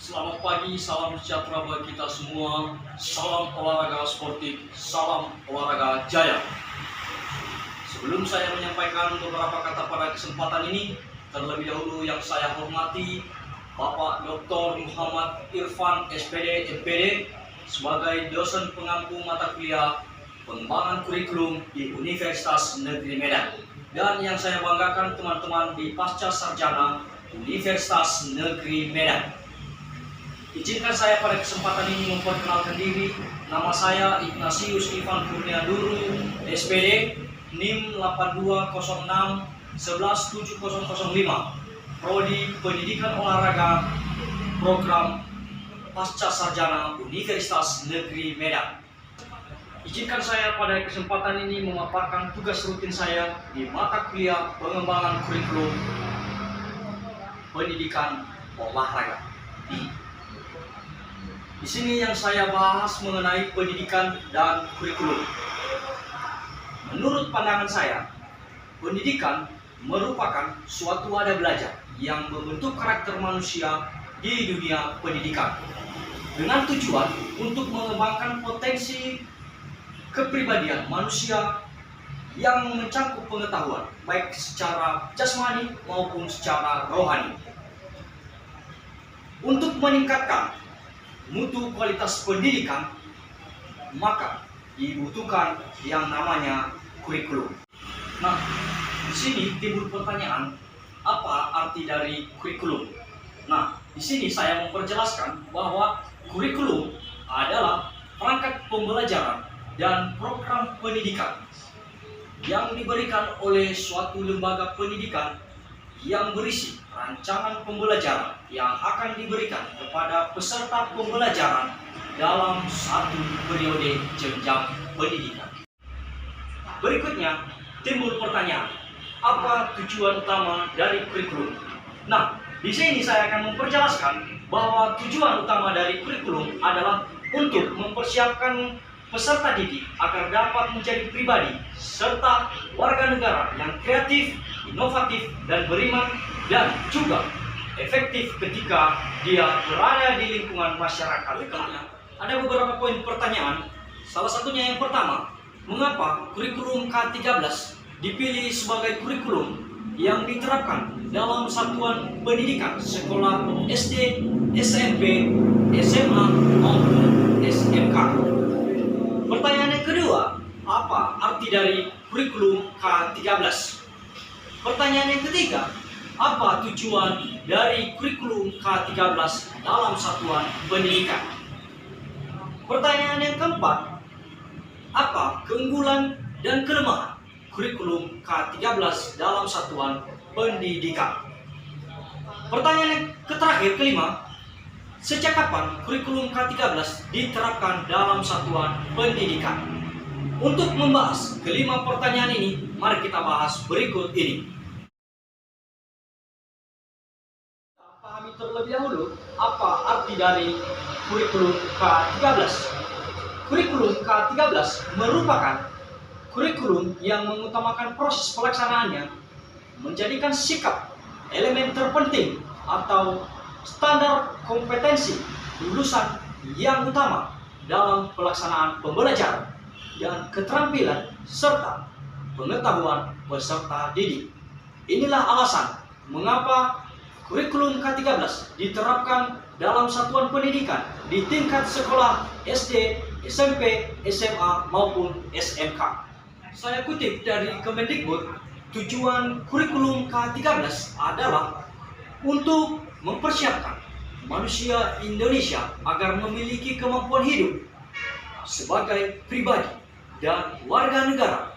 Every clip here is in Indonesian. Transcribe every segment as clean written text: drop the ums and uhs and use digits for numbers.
Selamat pagi, salam sejahtera bagi kita semua. Salam olahraga sportif, salam olahraga jaya. Sebelum saya menyampaikan beberapa kata pada kesempatan ini, terlebih dahulu yang saya hormati Bapak Dr. Muhammad Irfan SPD MPD sebagai dosen pengampu mata kuliah pengembangan kurikulum di Universitas Negeri Medan. Dan yang saya banggakan teman-teman di Pasca Sarjana Universitas Negeri Medan. Izinkan saya pada kesempatan ini memperkenalkan diri. Nama saya Ignatius Ivan Kurnia Duru, SPD, NIM 8206 117005, Prodi Pendidikan Olahraga, Program Pasca Sarjana Universitas Negeri Medan. Izinkan saya pada kesempatan ini memaparkan tugas rutin saya di mata kuliah pengembangan kurikulum pendidikan olahraga. Di sini yang saya bahas mengenai pendidikan dan kurikulum. Menurut pandangan saya, pendidikan merupakan suatu wadah belajar yang membentuk karakter manusia di dunia pendidikan dengan tujuan untuk mengembangkan potensi kepribadian manusia yang mencakup pengetahuan baik secara jasmani maupun secara rohani. Untuk meningkatkan mutu kualitas pendidikan, maka dibutuhkan yang namanya kurikulum. Nah, di sini timbul pertanyaan, apa arti dari kurikulum? Nah, di sini saya memperjelaskan bahwa kurikulum adalah perangkat pembelajaran dan program pendidikan yang diberikan oleh suatu lembaga pendidikan yang berisi rancangan pembelajaran yang akan diberikan kepada peserta pembelajaran dalam satu periode jenjang pendidikan. Berikutnya, timbul pertanyaan, apa tujuan utama dari kurikulum? Nah, di sini saya akan memperjelaskan bahwa tujuan utama dari kurikulum adalah untuk mempersiapkan peserta didik agar dapat menjadi pribadi serta warga negara yang kreatif, inovatif, dan beriman, dan juga efektif ketika dia berada di lingkungan masyarakat. Ada beberapa poin pertanyaan. Salah satunya yang pertama, mengapa kurikulum K13 dipilih sebagai kurikulum yang diterapkan dalam satuan pendidikan sekolah SD, SMP, SMA, maupun SMK? Pertanyaan yang kedua, apa arti dari kurikulum K13? Pertanyaan yang ketiga, apa tujuan dari kurikulum K13 dalam satuan pendidikan? Pertanyaan yang keempat, apa keunggulan dan kelemahan kurikulum K13 dalam satuan pendidikan? Pertanyaan yang terakhir, kelima, sejak kapan kurikulum K13 diterapkan dalam satuan pendidikan? Untuk membahas kelima pertanyaan ini, mari kita bahas berikut ini. Pahami terlebih dahulu apa arti dari kurikulum K13. Kurikulum K13 merupakan kurikulum yang mengutamakan proses pelaksanaannya, menjadikan sikap elemen terpenting atau standar kompetensi lulusan yang utama dalam pelaksanaan pembelajaran dan keterampilan serta pengetahuan peserta didik. Inilah alasan mengapa kurikulum K13 diterapkan dalam satuan pendidikan di tingkat sekolah SD, SMP, SMA, maupun SMK. Saya kutip dari Kemendikbud, tujuan kurikulum K13 adalah untuk mempersiapkan manusia Indonesia agar memiliki kemampuan hidup sebagai pribadi dan warga negara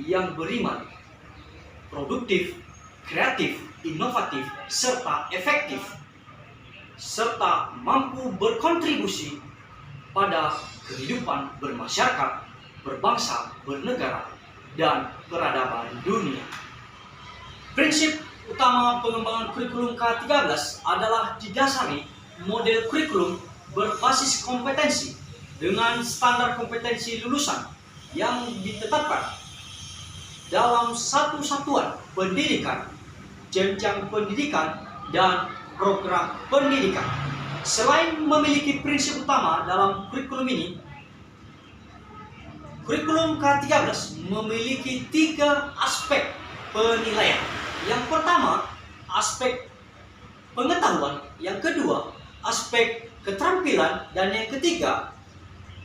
yang beriman, produktif, kreatif, inovatif, serta efektif, serta mampu berkontribusi pada kehidupan bermasyarakat, berbangsa, bernegara, dan peradaban dunia. Prinsip utama pengembangan kurikulum K13 adalah didasari model kurikulum berbasis kompetensi dengan standar kompetensi lulusan yang ditetapkan dalam satu satuan pendidikan, jenjang pendidikan, dan program pendidikan. Selain memiliki prinsip utama dalam kurikulum ini, kurikulum K13 memiliki 3 aspek penilaian. Yang pertama, aspek pengetahuan. Yang kedua, aspek keterampilan. Dan yang ketiga,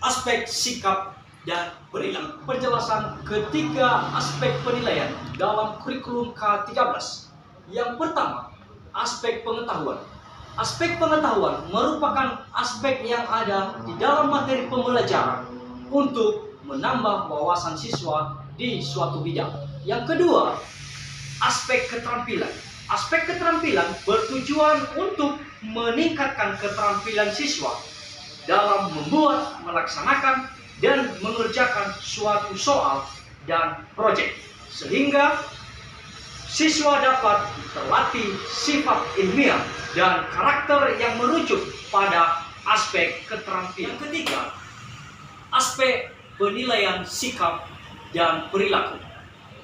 aspek sikap dan perilaku. Penjelasan ketiga aspek penilaian dalam kurikulum K13. Yang pertama, aspek pengetahuan. Aspek pengetahuan merupakan aspek yang ada di dalam materi pembelajaran untuk menambah wawasan siswa di suatu bidang. Yang kedua, aspek keterampilan. Aspek keterampilan bertujuan untuk meningkatkan keterampilan siswa dalam membuat, melaksanakan, dan mengerjakan suatu soal dan proyek, sehingga siswa dapat terlatih sifat ilmiah dan karakter yang merujuk pada aspek keterampilan. Yang ketiga, aspek penilaian sikap dan perilaku.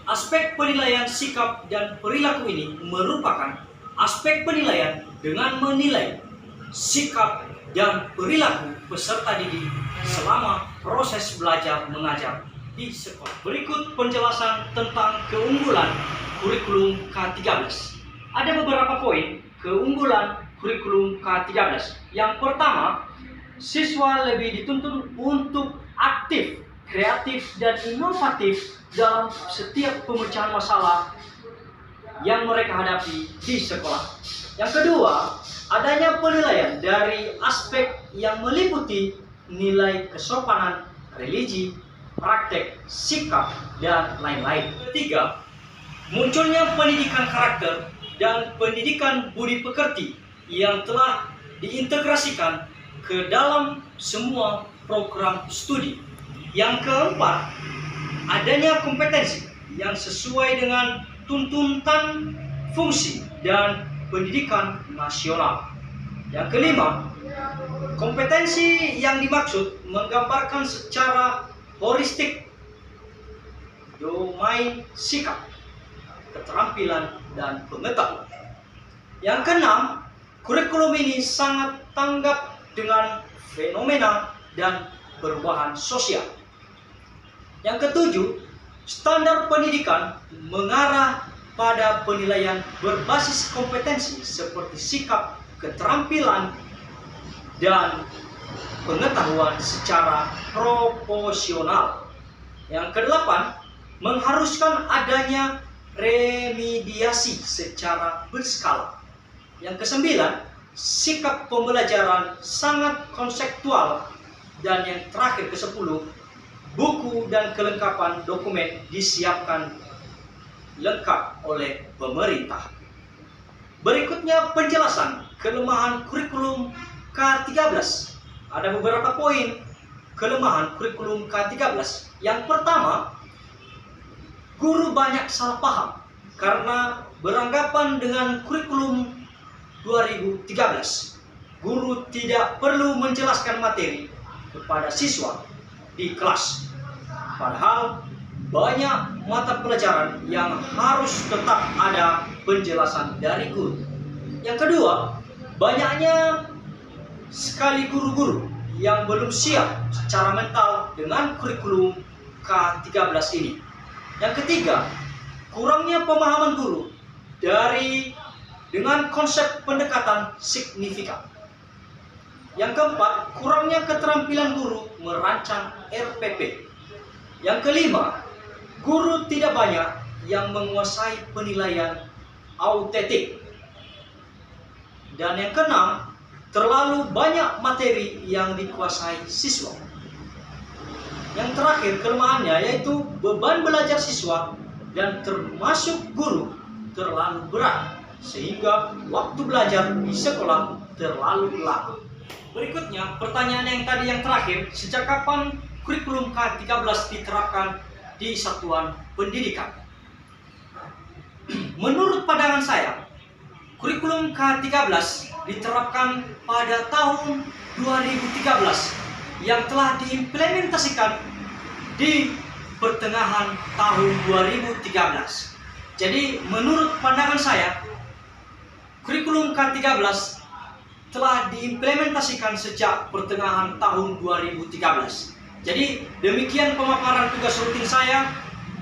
Aspek penilaian sikap dan perilaku ini merupakan aspek penilaian dengan menilai sikap dan perilaku peserta didik selama proses belajar mengajar di sekolah. Berikut penjelasan tentang keunggulan kurikulum K13. Ada beberapa poin keunggulan kurikulum K13. Yang pertama, siswa lebih dituntun untuk aktif, kreatif, dan inovatif dalam setiap pemecahan masalah yang mereka hadapi di sekolah. Yang kedua, adanya penilaian dari aspek yang meliputi nilai kesopanan, religi, praktek, sikap, dan lain-lain. Ketiga, munculnya pendidikan karakter dan pendidikan budi pekerti yang telah diintegrasikan ke dalam semua program studi. Yang keempat, adanya kompetensi yang sesuai dengan tuntutan fungsi dan pendidikan nasional. Yang kelima, kompetensi yang dimaksud menggambarkan secara holistik domain sikap, keterampilan, dan pengetahuan. Yang keenam, kurikulum ini sangat tanggap dengan fenomena dan perubahan sosial. Yang ketujuh, standar pendidikan mengarah pada penilaian berbasis kompetensi seperti sikap, keterampilan, dan pengetahuan secara proporsional. Yang kedelapan, mengharuskan adanya remediasi secara berskala. Yang kesembilan, sikap pembelajaran sangat konseptual. Dan yang terakhir ke-10, buku dan kelengkapan dokumen disiapkan lengkap oleh pemerintah. Berikutnya penjelasan kelemahan kurikulum K13. Ada beberapa poin kelemahan kurikulum K13. Yang pertama, guru banyak salah paham karena beranggapan dengan kurikulum 2013. Guru tidak perlu menjelaskan materi kepada siswa di kelas. Padahal banyak mata pelajaran yang harus tetap ada penjelasan dari guru. Yang kedua, banyaknya sekali guru-guru yang belum siap secara mental dengan kurikulum K13 ini. Yang ketiga, kurangnya pemahaman guru dengan konsep pendekatan signifikan. Yang keempat, kurangnya keterampilan guru merancang RPP. Yang kelima, guru tidak banyak yang menguasai penilaian autentik. Dan yang keenam, terlalu banyak materi yang dikuasai siswa. Yang terakhir kelemahannya yaitu beban belajar siswa dan termasuk guru terlalu berat sehingga waktu belajar di sekolah terlalu lama. Berikutnya pertanyaan yang terakhir, sejak kapan kurikulum K13 diterapkan di satuan pendidikan? Menurut pandangan saya, kurikulum K13 diterapkan pada tahun 2013 yang telah diimplementasikan di pertengahan tahun 2013. Jadi menurut pandangan saya, kurikulum K13 telah diimplementasikan sejak pertengahan tahun 2013. Jadi demikian pemaparan tugas rutin saya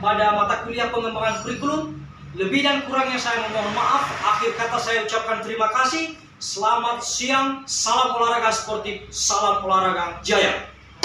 pada mata kuliah pengembangan kurikulum. Lebih dan kurangnya saya memohon maaf. Akhir kata saya ucapkan terima kasih. Selamat siang, salam olahraga sportif, salam olahraga jaya.